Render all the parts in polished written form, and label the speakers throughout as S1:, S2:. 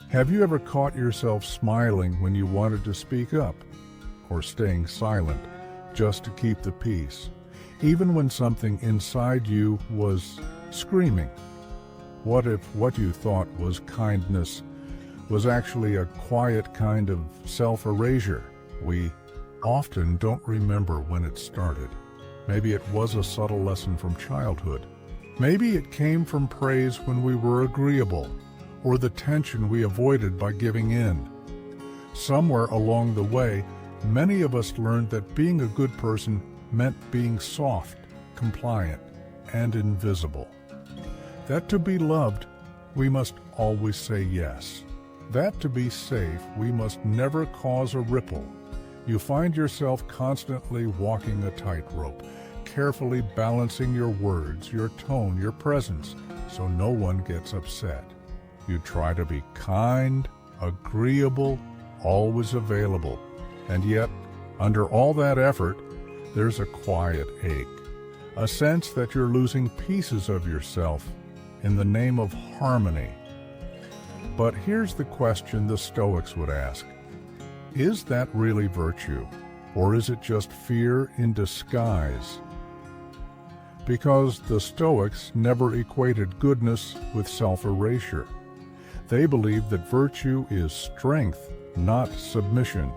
S1: Have you ever caught yourself smiling when you wanted to speak up, or staying silent just to keep the peace, even when something inside you was screaming? What if what you thought was kindness was actually a quiet kind of self-erasure? We often don't remember when it started. Maybe it was a subtle lesson from childhood. Maybe it came from praise when we were agreeable, or the tension we avoided by giving in. Somewhere along the way, many of us learned that being a good person meant being soft, compliant, and invisible. That to be loved, we must always say yes. That to be safe, we must never cause a ripple. You find yourself constantly walking a tightrope, carefully balancing your words, your tone, your presence, so no one gets upset. You try to be kind, agreeable, always available, and yet, under all that effort, there's a quiet ache, a sense that you're losing pieces of yourself in the name of harmony. But here's the question the Stoics would ask. Is that really virtue, or is it just fear in disguise? Because the Stoics never equated goodness with self-erasure. They believed that virtue is strength, not submission.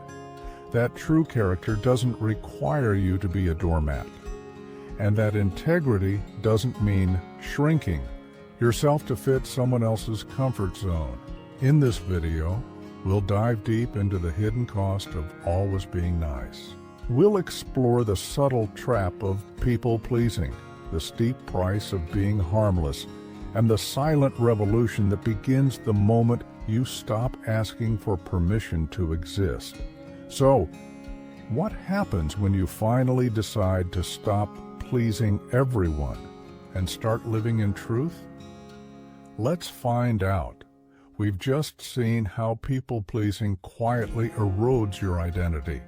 S1: That true character doesn't require you to be a doormat, and that integrity doesn't mean shrinking yourself to fit someone else's comfort zone. In this video, we'll dive deep into the hidden cost of always being nice. We'll explore the subtle trap of people-pleasing, the steep price of being harmless, and the silent revolution that begins the moment you stop asking for permission to exist. So, what happens when you finally decide to stop pleasing everyone and start living in truth? Let's find out. We've just seen how people-pleasing quietly erodes your identity.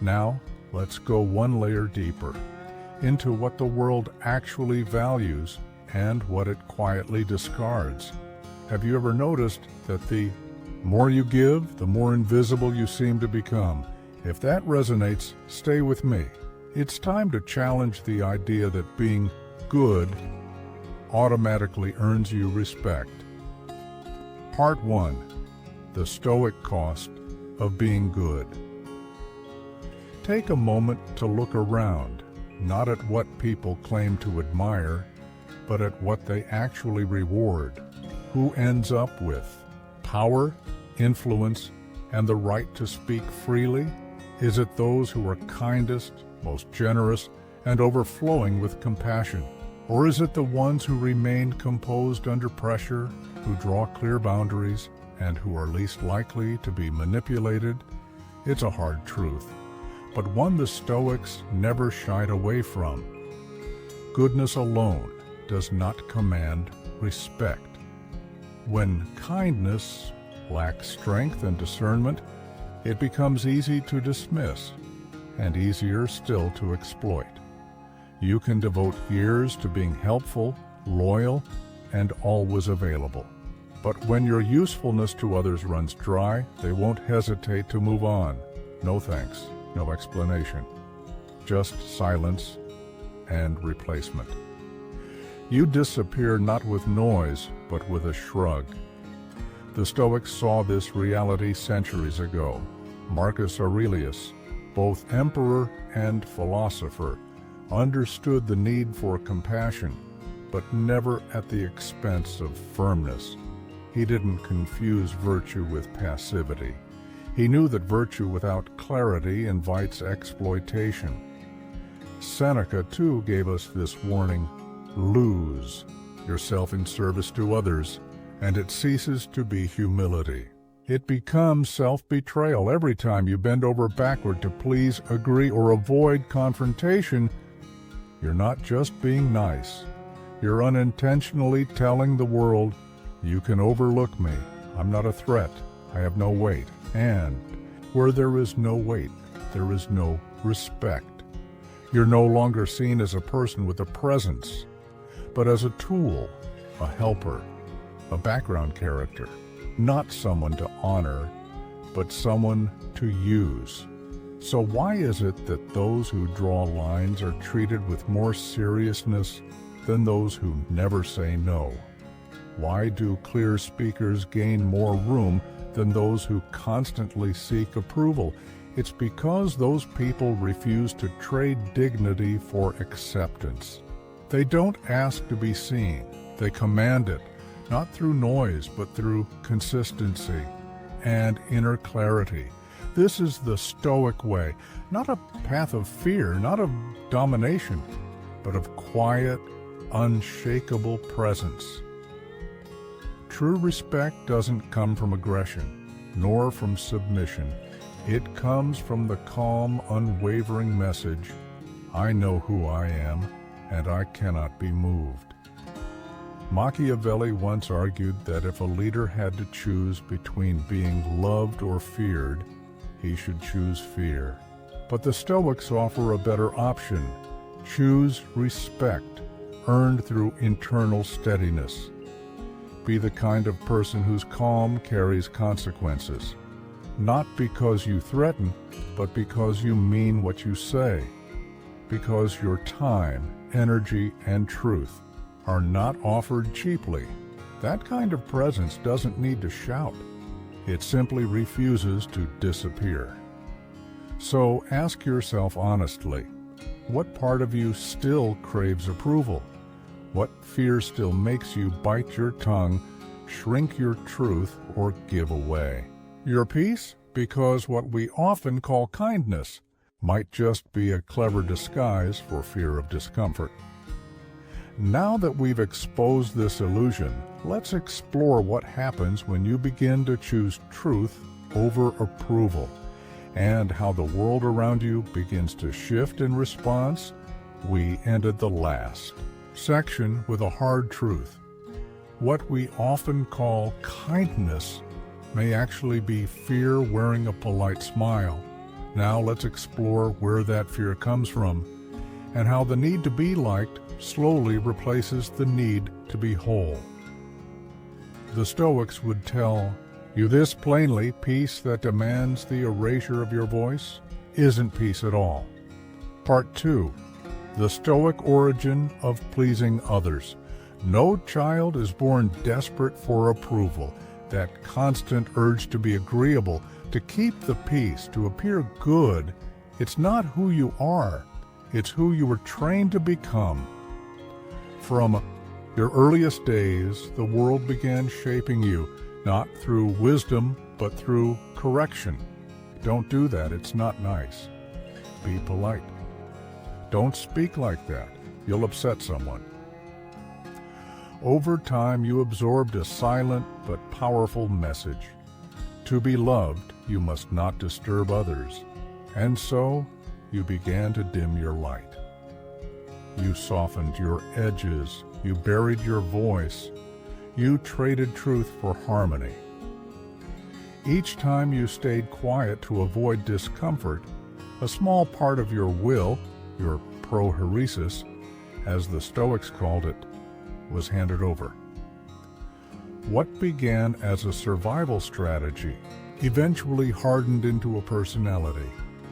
S1: Now, let's go one layer deeper, into what the world actually values and what it quietly discards. Have you ever noticed that the more you give, the more invisible you seem to become? If that resonates, stay with me. It's time to challenge the idea that being good automatically earns you respect. Part 1. The Stoic Cost of Being Good. Take a moment to look around, not at what people claim to admire, but at what they actually reward. Who ends up with power, influence, and the right to speak freely? Is it those who are kindest, most generous, and overflowing with compassion? Or is it the ones who remain composed under pressure, who draw clear boundaries, and who are least likely to be manipulated? It's a hard truth, but one the Stoics never shied away from. Goodness alone does not command respect. When kindness lacks strength and discernment, it becomes easy to dismiss, and easier still to exploit. You can devote years to being helpful, loyal, and always available. But when your usefulness to others runs dry, they won't hesitate to move on. No thanks, no explanation. Just silence and replacement. You disappear not with noise, but with a shrug. The Stoics saw this reality centuries ago. Marcus Aurelius, both emperor and philosopher, understood the need for compassion, but never at the expense of firmness. He didn't confuse virtue with passivity. He knew that virtue without clarity invites exploitation. Seneca, too, gave us this warning: lose yourself in service to others, and it ceases to be humility. It becomes self-betrayal every time you bend over backward to please, agree, or avoid confrontation. You're not just being nice. You're unintentionally telling the world, you can overlook me. I'm not a threat. I have no weight. And where there is no weight, there is no respect. You're no longer seen as a person with a presence, but as a tool, a helper, a background character. not someone to honor, but someone to use. So why is it that those who draw lines are treated with more seriousness than those who never say no? Why do clear speakers gain more room than those who constantly seek approval? It's because those people refuse to trade dignity for acceptance. They don't ask to be seen. They command it, not through noise, but through consistency and inner clarity. This is the Stoic way, not a path of fear, not of domination, but of quiet, unshakable presence. True respect doesn't come from aggression, nor from submission. It comes from the calm, unwavering message, I know who I am, and I cannot be moved. Machiavelli once argued that if a leader had to choose between being loved or feared, he should choose fear. But the Stoics offer a better option. Choose respect, earned through internal steadiness. Be the kind of person whose calm carries consequences, not because you threaten, but because you mean what you say, because your time, energy, and truth are not offered cheaply. That kind of presence doesn't need to shout. It simply refuses to disappear. So ask yourself honestly, what part of you still craves approval? What fear still makes you bite your tongue, shrink your truth, or give away your peace? Because what we often call kindness might just be a clever disguise for fear of discomfort. Now that we've exposed this illusion, let's explore what happens when you begin to choose truth over approval, and how the world around you begins to shift in response. We ended the last section with a hard truth. What we often call kindness may actually be fear wearing a polite smile. Now let's explore where that fear comes from, and how the need to be liked slowly replaces the need to be whole. The Stoics would tell you this plainly: peace that demands the erasure of your voice isn't peace at all. Part 2. The Stoic origin of pleasing others. No child is born desperate for approval. That constant urge to be agreeable, to keep the peace, to appear good, it's not who you are. It's who you were trained to become. From your earliest days, the world began shaping you, not through wisdom, but through correction. Don't do that. It's not nice. Be polite. Don't speak like that. You'll upset someone. Over time, you absorbed a silent but powerful message. To be loved, you must not disturb others. And so, you began to dim your light. You softened your edges. You buried your voice. You traded truth for harmony. Each time you stayed quiet to avoid discomfort, a small part of your will, your prohairesis, as the Stoics called it, was handed over. What began as a survival strategy eventually hardened into a personality.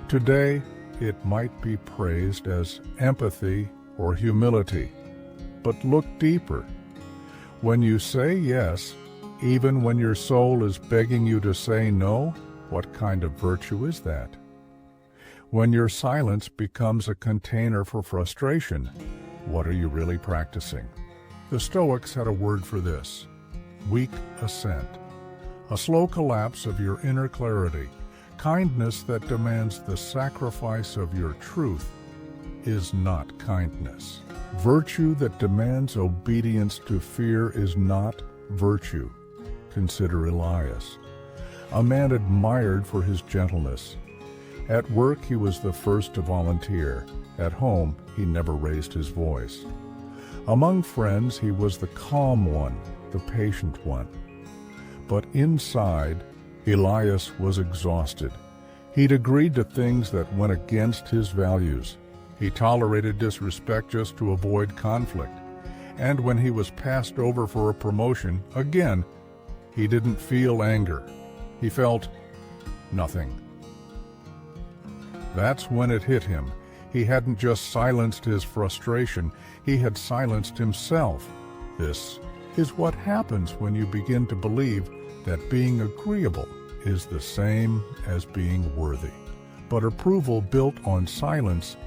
S1: Today, it might be praised as empathy or humility. But look deeper. When you say yes, even when your soul is begging you to say no, what kind of virtue is that? When your silence becomes a container for frustration, what are you really practicing? The Stoics had a word for this: weak assent, a slow collapse of your inner clarity. Kindness that demands the sacrifice of your truth is not kindness. Virtue that demands obedience to fear is not virtue. Consider Elias, a man admired for his gentleness. At work, he was the first to volunteer. At home, he never raised his voice. Among friends, he was the calm one, the patient one. But inside, Elias was exhausted. He'd agreed to things that went against his values. He tolerated disrespect just to avoid conflict. And when he was passed over for a promotion, again, He didn't feel anger. He felt nothing. That's when it hit him. He hadn't just silenced his frustration, he had silenced himself. This is what happens when you begin to believe that being agreeable is the same as being worthy. But approval built on silence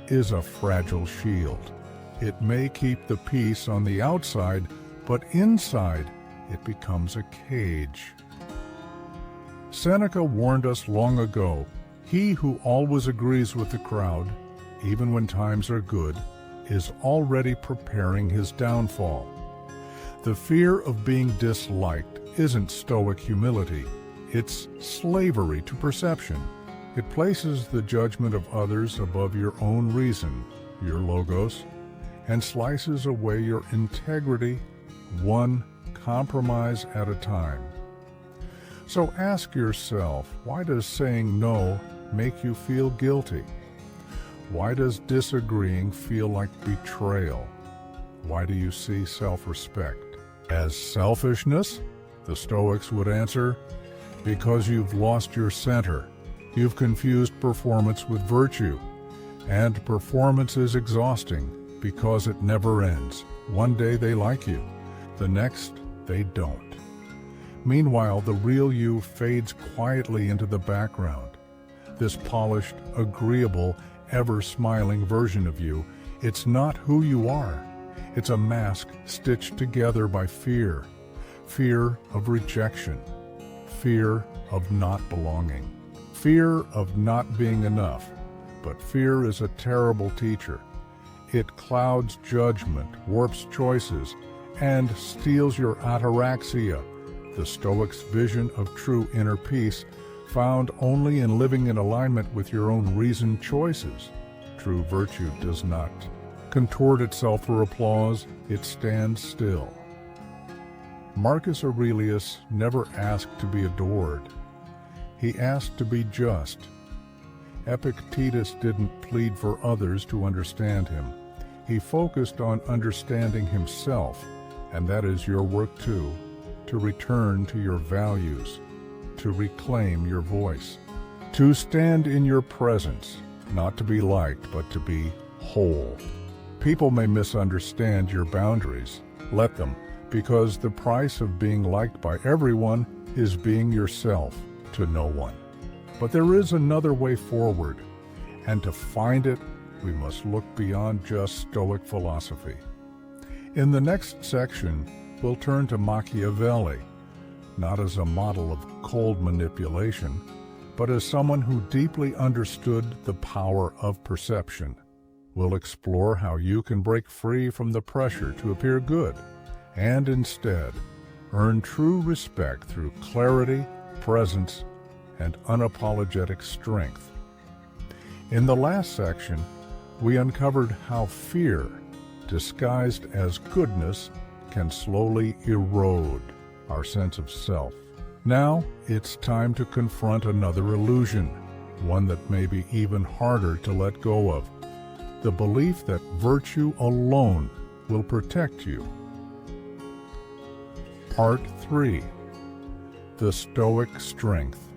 S1: is a fragile shield. It may keep the peace on the outside, but inside it becomes a cage. Seneca warned us long ago, he who always agrees with the crowd, even when times are good, is already preparing his downfall. The fear of being disliked isn't Stoic humility, it's slavery to perception. It places the judgment of others above your own reason, your logos, and slices away your integrity, one compromise at a time. So ask yourself, why does saying no make you feel guilty? Why does disagreeing feel like betrayal? Why do you see self-respect as selfishness? The Stoics would answer, because you've lost your center. You've confused performance with virtue. And performance is exhausting because it never ends. One day they like you, the next they don't. Meanwhile, the real you fades quietly into the background. This polished, agreeable, ever-smiling version of you, it's not who you are. It's a mask stitched together by fear. Fear of rejection. Fear of not belonging. Fear of not being enough. But fear is a terrible teacher. It clouds judgment, warps choices, and steals your ataraxia, the Stoic's vision of true inner peace, found only in living in alignment with your own reasoned choices. True virtue does not contort itself for applause, it stands still. Marcus Aurelius never asked to be adored. He asked to be just. Epictetus didn't plead for others to understand him. He focused on understanding himself, and that is your work too, to return to your values, to reclaim your voice, to stand in your presence, not to be liked, but to be whole. People may misunderstand your boundaries. Let them, because the price of being liked by everyone is being yourself to no one. But there is another way forward, and to find it, we must look beyond just Stoic philosophy. In the next section, we'll turn to Machiavelli, not as a model of cold manipulation, but as someone who deeply understood the power of perception. We'll explore how you can break free from the pressure to appear good, and instead earn true respect through clarity, presence, and unapologetic strength. In the last section, we uncovered how fear, disguised as goodness, can slowly erode our sense of self. Now, it's time to confront another illusion, one that may be even harder to let go of, the belief that virtue alone will protect you. Part 3. The Stoic Strength.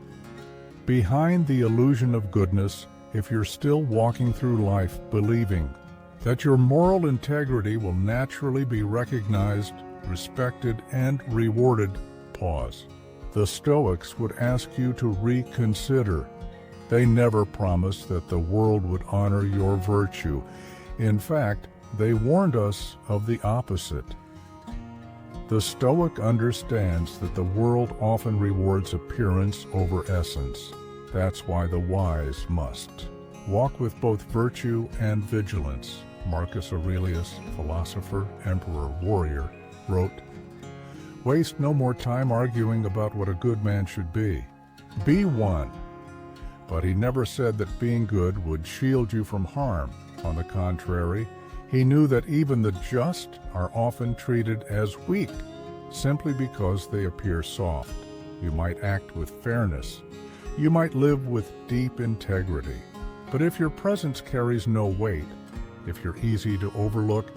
S1: Behind the illusion of goodness, if you're still walking through life believing that your moral integrity will naturally be recognized, respected, and rewarded, pause. The Stoics would ask you to reconsider. They never promised that the world would honor your virtue. In fact, they warned us of the opposite. The Stoic understands that the world often rewards appearance over essence. That's why the wise must walk with both virtue and vigilance. Marcus Aurelius, philosopher, emperor, warrior, wrote, "Waste no more time arguing about what a good man should be. Be one." But he never said that being good would shield you from harm. On the contrary, he knew that even the just are often treated as weak, simply because they appear soft. You might act with fairness. You might live with deep integrity. But if your presence carries no weight, if you're easy to overlook,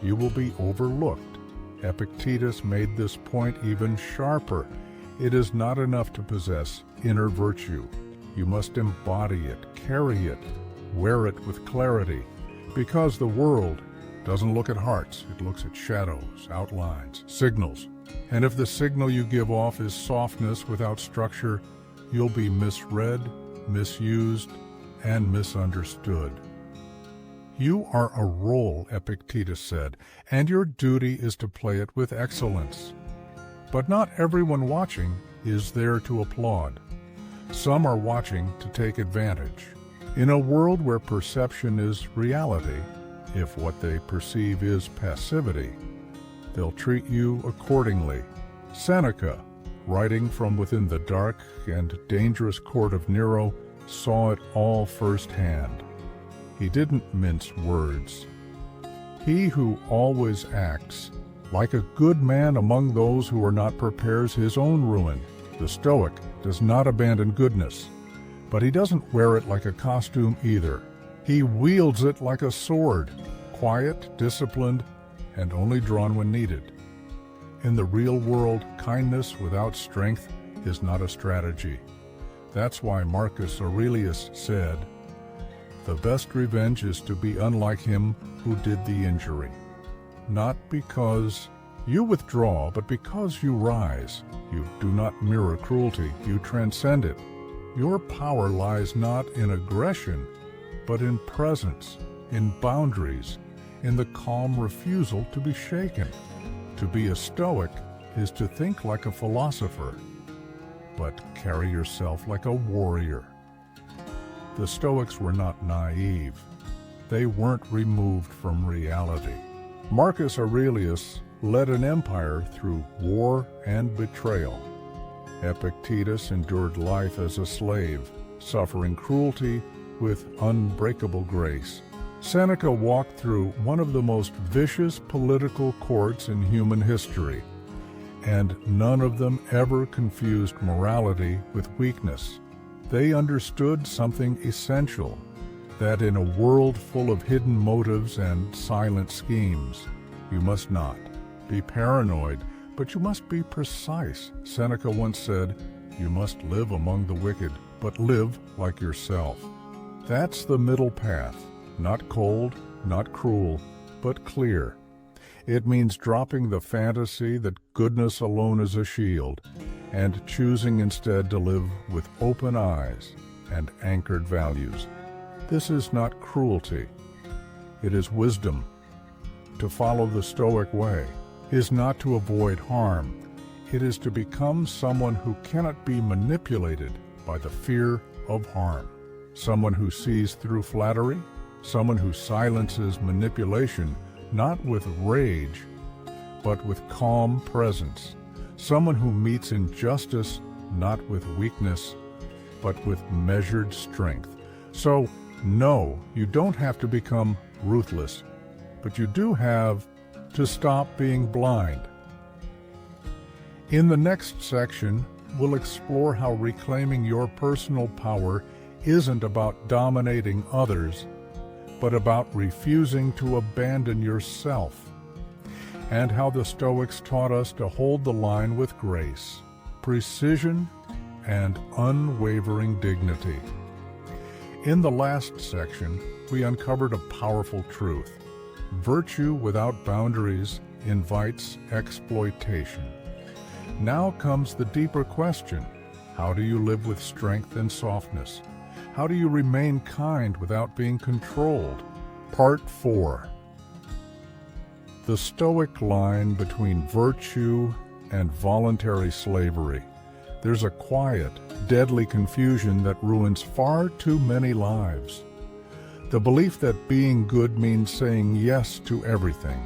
S1: you will be overlooked. Epictetus made this point even sharper. It is not enough to possess inner virtue. You must embody it, carry it, wear it with clarity, because the world doesn't look at hearts, it looks at shadows, outlines, signals. And if the signal you give off is softness without structure, you'll be misread, misused, and misunderstood. You are a role, Epictetus said, and your duty is to play it with excellence. But not everyone watching is there to applaud. Some are watching to take advantage. In a world where perception is reality, if what they perceive is passivity, they'll treat you accordingly. Seneca, writing from within the dark and dangerous court of Nero, saw it all firsthand. He didn't mince words. He who always acts like a good man among those who are not prepares his own ruin. The Stoic does not abandon goodness, but he doesn't wear it like a costume either. He wields it like a sword, quiet, disciplined, and only drawn when needed. In the real world, kindness without strength is not a strategy. That's why Marcus Aurelius said, "The best revenge is to be unlike him who did the injury." Not because you withdraw, but because you rise. You do not mirror cruelty, you transcend it. Your power lies not in aggression, but in presence, in boundaries, in the calm refusal to be shaken. To be a Stoic is to think like a philosopher, but carry yourself like a warrior. The Stoics were not naive. They weren't removed from reality. Marcus Aurelius led an empire through war and betrayal. Epictetus endured life as a slave, suffering cruelty with unbreakable grace. Seneca walked through one of the most vicious political courts in human history, and none of them ever confused morality with weakness. They understood something essential, that in a world full of hidden motives and silent schemes, you must not be paranoid, but you must be precise. Seneca once said, "You must live among the wicked, but live like yourself." That's the middle path, not cold, not cruel, but clear. It means dropping the fantasy that goodness alone is a shield, and choosing instead to live with open eyes and anchored values. This is not cruelty. It is wisdom. To follow the Stoic way is not to avoid harm. It is to become someone who cannot be manipulated by the fear of harm. Someone who sees through flattery, someone who silences manipulation, not with rage, but with calm presence. Someone who meets injustice not with weakness, but with measured strength. So, no, you don't have to become ruthless, but you do have to stop being blind. In the next section, we'll explore how reclaiming your personal power isn't about dominating others, but about refusing to abandon yourself, and how the Stoics taught us to hold the line with grace, precision, and unwavering dignity. In the last section, we uncovered a powerful truth. Virtue without boundaries invites exploitation. Now comes the deeper question. How do you live with strength and softness? How do you remain kind without being controlled? Part 4. The Stoic line between virtue and voluntary slavery. There's a quiet, deadly confusion that ruins far too many lives. The belief that being good means saying yes to everything,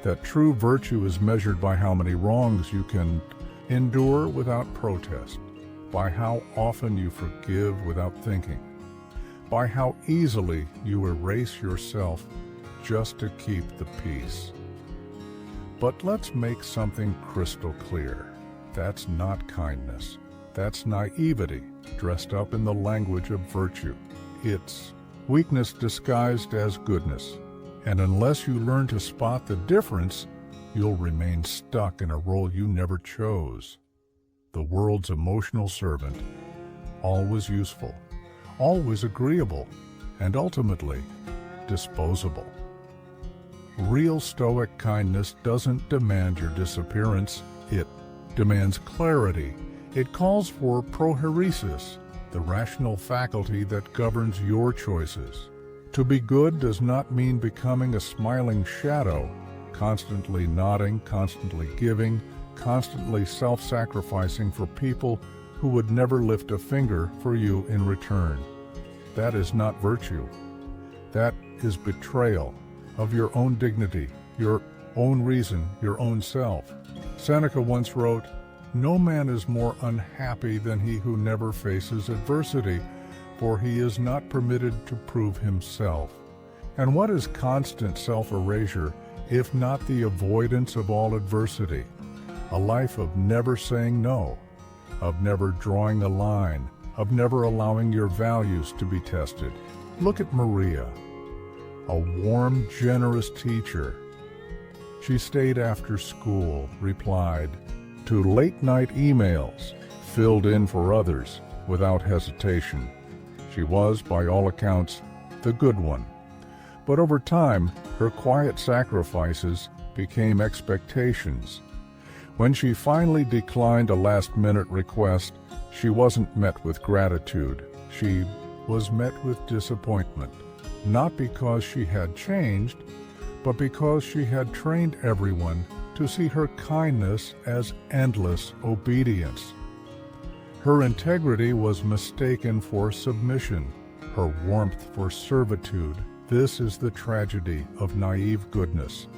S1: that true virtue is measured by how many wrongs you can endure without protest, by how often you forgive without thinking, by how easily you erase yourself just to keep the peace. But let's make something crystal clear. That's not kindness. That's naivety dressed up in the language of virtue. It's weakness disguised as goodness. And unless you learn to spot the difference, you'll remain stuck in a role you never chose. the world's emotional servant, always useful, always agreeable, and ultimately disposable. Real Stoic kindness doesn't demand your disappearance, it demands clarity. It calls for prohairesis, the rational faculty that governs your choices. To be good does not mean becoming a smiling shadow, constantly nodding, constantly giving, constantly self-sacrificing for people who would never lift a finger for you in return. That is not virtue. That is betrayal of your own dignity, your own reason, your own self. Seneca once wrote, "No man is more unhappy than he who never faces adversity, for he is not permitted to prove himself." And what is constant self-erasure if not the avoidance of all adversity? A life of never saying no, of never drawing a line, of never allowing your values to be tested. Look at Maria, a warm, generous teacher. She stayed after school, replied to late-night emails, filled in for others without hesitation. She was, by all accounts, the good one. But over time, her quiet sacrifices became expectations. When she finally declined a last-minute request, she wasn't met with gratitude. She was met with disappointment, not because she had changed, but because she had trained everyone to see her kindness as endless obedience. Her integrity was mistaken for submission, her warmth for servitude. This is the tragedy of naive goodness.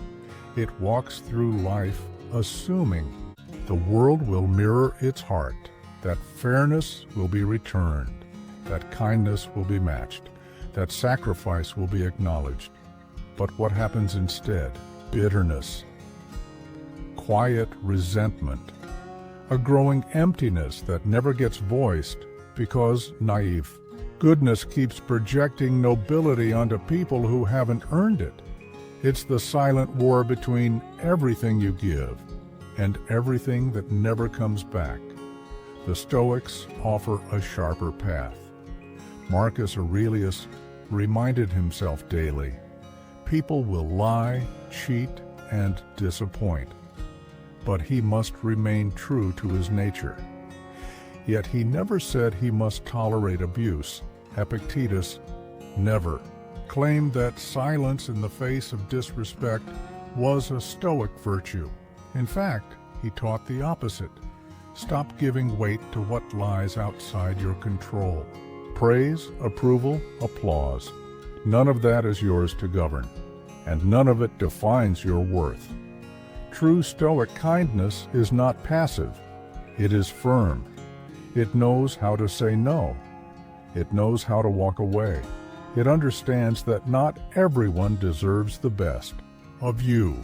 S1: It walks through life assuming the world will mirror its heart, that fairness will be returned, that kindness will be matched, that sacrifice will be acknowledged. But what happens instead? Bitterness, quiet resentment, a growing emptiness that never gets voiced because naive goodness keeps projecting nobility onto people who haven't earned it. It's the silent war between everything you give and everything that never comes back. The Stoics offer a sharper path. Marcus Aurelius reminded himself daily, people will lie, cheat, and disappoint, but he must remain true to his nature. Yet he never said he must tolerate abuse. Epictetus never claimed that silence in the face of disrespect was a Stoic virtue. In fact, he taught the opposite. Stop giving weight to what lies outside your control. Praise, approval, applause. None of that is yours to govern, and none of it defines your worth. True Stoic kindness is not passive. It is firm. It knows how to say no. It knows how to walk away. It understands that not everyone deserves the best of you,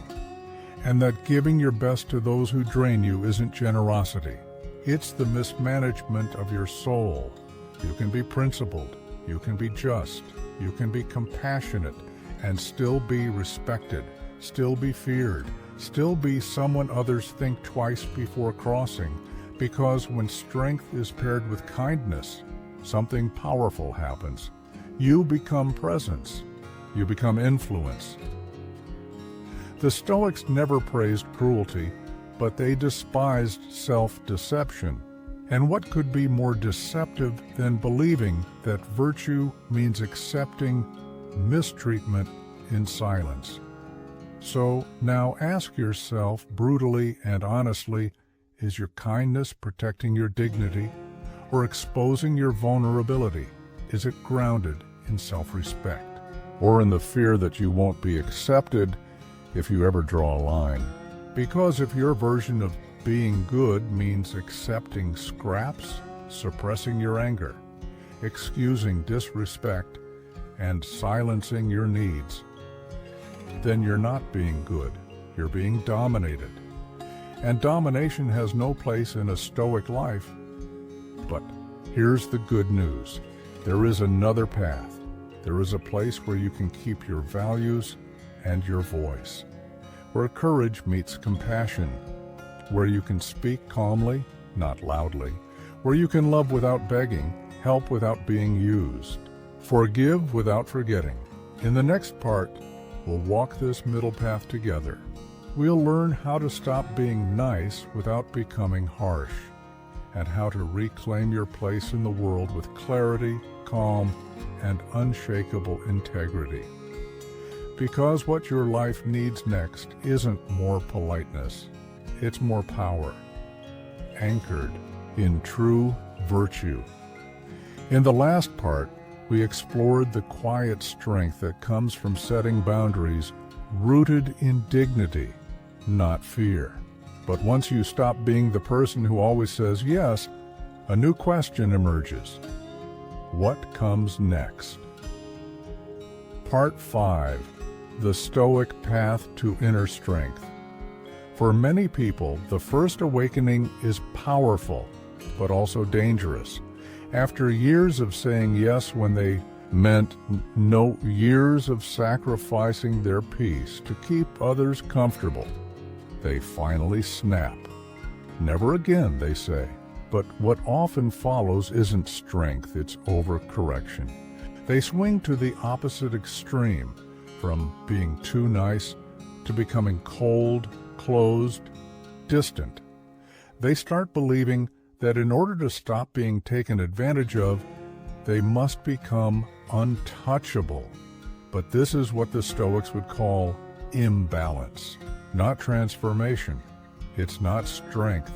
S1: and that giving your best to those who drain you isn't generosity. It's the mismanagement of your soul. You can be principled, you can be just, you can be compassionate, and still be respected, still be feared, still be someone others think twice before crossing, because when strength is paired with kindness, something powerful happens. You become presence. You become influence. The Stoics never praised cruelty, but they despised self-deception. And what could be more deceptive than believing that virtue means accepting mistreatment in silence? So now ask yourself brutally and honestly, is your kindness protecting your dignity or exposing your vulnerability? Is it grounded in self-respect or in the fear that you won't be accepted if you ever draw a line? Because if your version of being good means accepting scraps, suppressing your anger, excusing disrespect, and silencing your needs, then you're not being good. You're being dominated. And domination has no place in a Stoic life. But here's the good news. There is another path. There is a place where you can keep your values and your voice, where courage meets compassion, where you can speak calmly, not loudly, where you can love without begging, help without being used, forgive without forgetting. In the next part, we'll walk this middle path together. We'll learn how to stop being nice without becoming harsh, and how to reclaim your place in the world with clarity, calm, and unshakable integrity. Because what your life needs next isn't more politeness, it's more power, anchored in true virtue. In the last part, we explored the quiet strength that comes from setting boundaries rooted in dignity, not fear. But once you stop being the person who always says yes, a new question emerges. What comes next? Part 5. The Stoic Path to Inner Strength. For many people, the first awakening is powerful, but also dangerous. After years of saying yes when they meant no, years of sacrificing their peace to keep others comfortable, they finally snap. Never again, they say. But what often follows isn't strength, it's overcorrection. They swing to the opposite extreme, from being too nice to becoming cold, closed, distant. They start believing that in order to stop being taken advantage of, they must become untouchable. But this is what the Stoics would call imbalance, not transformation. It's not strength.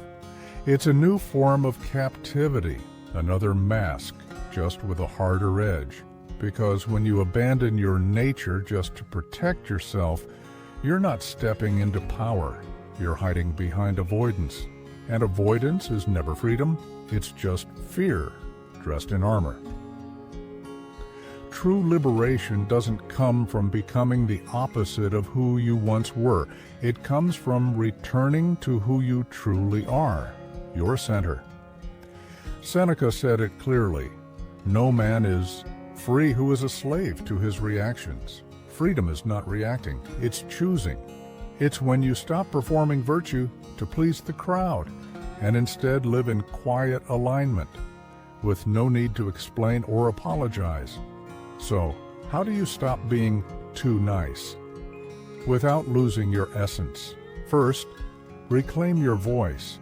S1: It's a new form of captivity, another mask, just with a harder edge. Because when you abandon your nature just to protect yourself, you're not stepping into power. You're hiding behind avoidance. And avoidance is never freedom. It's just fear, dressed in armor. True liberation doesn't come from becoming the opposite of who you once were. It comes from returning to who you truly are, your center. Seneca said it clearly, no man is free who is a slave to his reactions. Freedom is not reacting, it's choosing. It's when you stop performing virtue to please the crowd and instead live in quiet alignment, with no need to explain or apologize. So, how do you stop being too nice without losing your essence? First, reclaim your voice.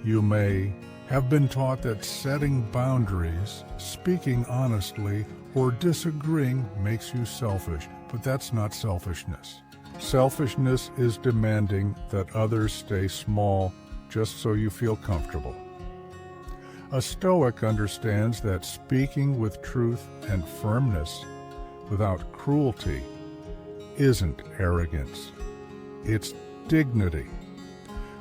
S1: You may have been taught that setting boundaries, speaking honestly, or disagreeing makes you selfish, but that's not selfishness. Selfishness is demanding that others stay small just so you feel comfortable. A Stoic understands that speaking with truth and firmness without cruelty isn't arrogance. It's dignity.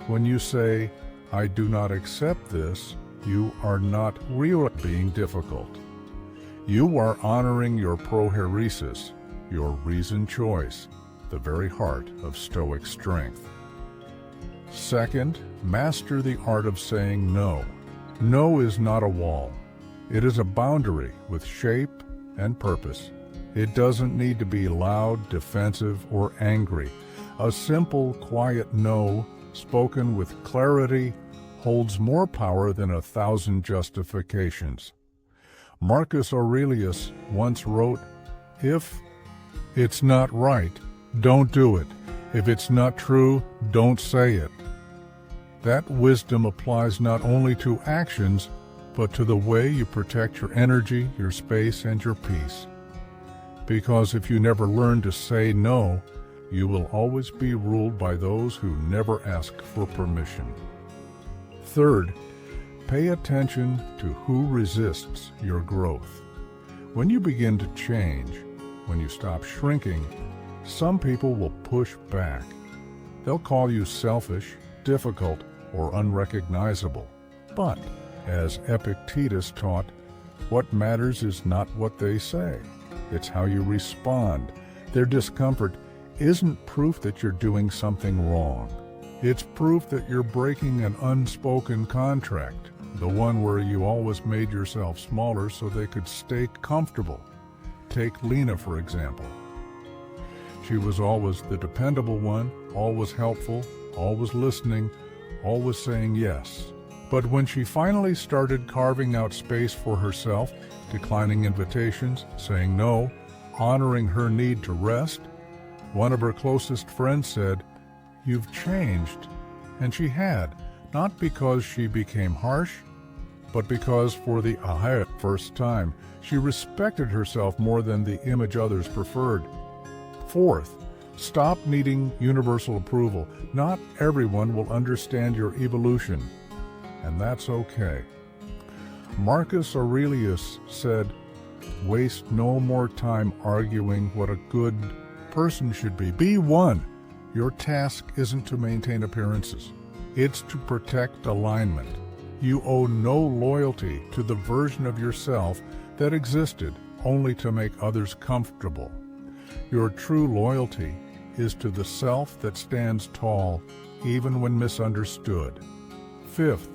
S1: When you say, I do not accept this, you are not really being difficult. You are honoring your prohairesis, your reasoned choice, the very heart of Stoic strength. Second, master the art of saying no. No is not a wall. It is a boundary with shape and purpose. It doesn't need to be loud, defensive, or angry. A simple, quiet no, spoken with clarity, holds more power than 1,000 justifications. Marcus Aurelius once wrote, if it's not right, don't do it. If it's not true, don't say it. That wisdom applies not only to actions, but to the way you protect your energy, your space, and your peace. Because if you never learn to say no, you will always be ruled by those who never ask for permission. Third, pay attention to who resists your growth. When you begin to change, when you stop shrinking, some people will push back. They'll call you selfish, difficult, or unrecognizable. But, as Epictetus taught, what matters is not what they say. It's how you respond. Their discomfort isn't proof that you're doing something wrong. It's proof that you're breaking an unspoken contract, the one where you always made yourself smaller so they could stay comfortable. Take Lena, for example. She was always the dependable one, always helpful, always listening, always saying yes. But when she finally started carving out space for herself, declining invitations, saying no, honoring her need to rest, one of her closest friends said, "You've changed." And she had, not because she became harsh, but because for the first time, she respected herself more than the image others preferred. Fourth, stop needing universal approval. Not everyone will understand your evolution, and that's okay. Marcus Aurelius said, "Waste no more time arguing what a good person should be. Be one." Your task isn't to maintain appearances. It's to protect alignment. You owe no loyalty to the version of yourself that existed only to make others comfortable. Your true loyalty is to the self that stands tall, even when misunderstood. Fifth,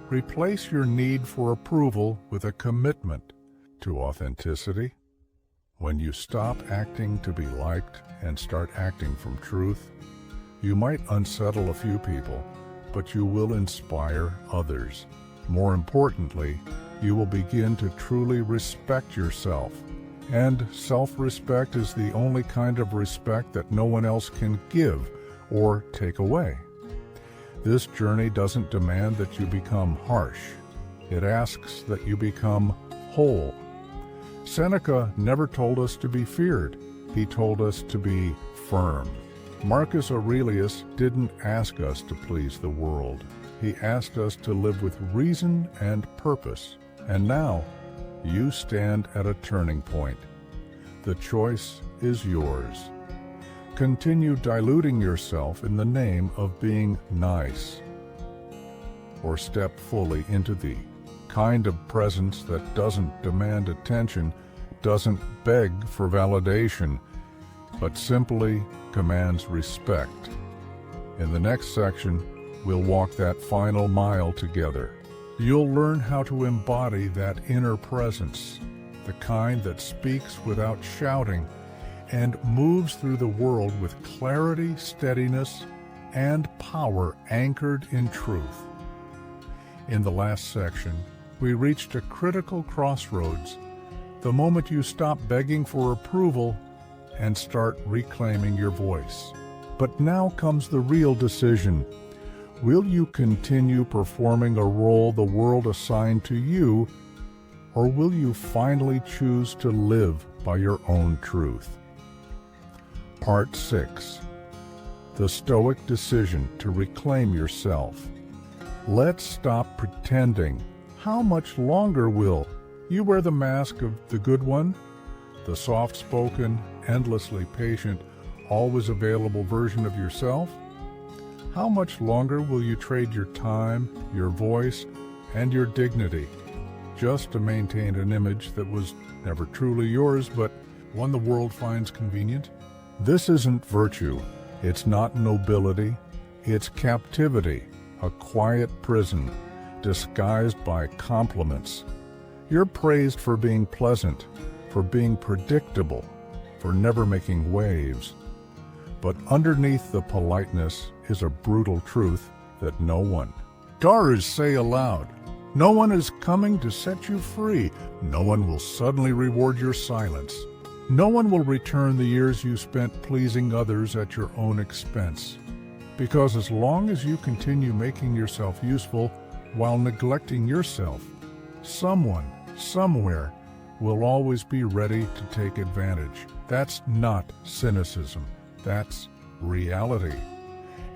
S1: replace your need for approval with a commitment to authenticity. When you stop acting to be liked and start acting from truth, you might unsettle a few people, but you will inspire others. More importantly, you will begin to truly respect yourself. And self-respect is the only kind of respect that no one else can give or take away. This journey doesn't demand that you become harsh. It asks that you become whole. Seneca never told us to be feared. He told us to be firm. Marcus Aurelius didn't ask us to please the world. He asked us to live with reason and purpose. And now, you stand at a turning point. The choice is yours. Continue diluting yourself in the name of being nice, or step fully into the kind of presence that doesn't demand attention, doesn't beg for validation, but simply commands respect. In the next section, we'll walk that final mile together. You'll learn how to embody that inner presence, the kind that speaks without shouting and moves through the world with clarity, steadiness, and power anchored in truth. In the last section, we reached a critical crossroads, the moment you stop begging for approval and start reclaiming your voice. But now comes the real decision. Will you continue performing a role the world assigned to you, or will you finally choose to live by your own truth? Part 6. The Stoic Decision to Reclaim Yourself. Let's stop pretending. How much longer will you wear the mask of the good one? The soft-spoken, endlessly patient, always available version of yourself? How much longer will you trade your time, your voice, and your dignity just to maintain an image that was never truly yours, but one the world finds convenient? This isn't virtue. It's not nobility. It's captivity, a quiet prison disguised by compliments. You're praised for being pleasant, for being predictable, for never making waves. But underneath the politeness is a brutal truth that no one dares say aloud. No one is coming to set you free. No one will suddenly reward your silence. No one will return the years you spent pleasing others at your own expense. Because as long as you continue making yourself useful while neglecting yourself, someone, somewhere, will always be ready to take advantage. That's not cynicism. That's reality.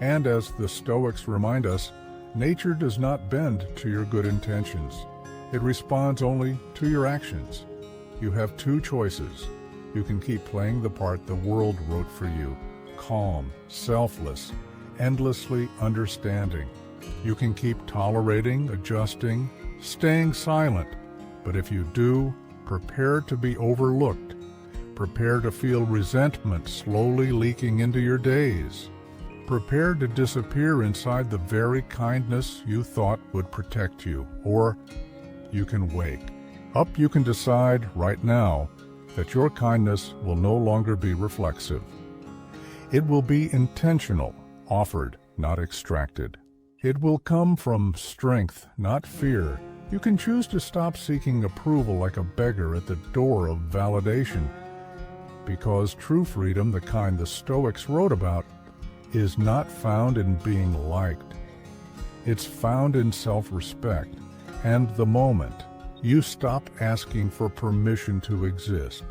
S1: And as the Stoics remind us, nature does not bend to your good intentions. It responds only to your actions. You have two choices. You can keep playing the part the world wrote for you, calm, selfless, endlessly understanding. You can keep tolerating, adjusting, staying silent. But if you do, prepare to be overlooked. Prepare to feel resentment slowly leaking into your days. Prepare to disappear inside the very kindness you thought would protect you. Or you can wake up. You can decide right now that your kindness will no longer be reflexive. It will be intentional, offered, not extracted. It will come from strength, not fear. You can choose to stop seeking approval like a beggar at the door of validation, because true freedom, the kind the Stoics wrote about, is not found in being liked. It's found in self-respect, and the moment you stop asking for permission to exist,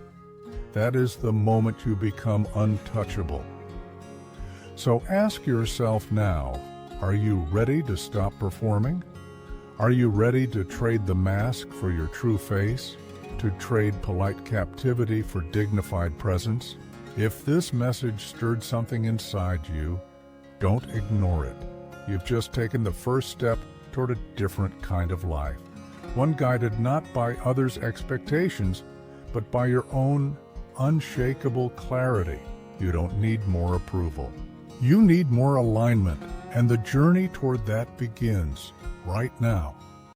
S1: that is the moment you become untouchable. So ask yourself now, are you ready to stop performing? Are you ready to trade the mask for your true face? To trade polite captivity for dignified presence? If this message stirred something inside you, don't ignore it. You've just taken the first step toward a different kind of life. One guided not by others' expectations, but by your own unshakable clarity. You don't need more approval. You need more alignment, and the journey toward that begins right now.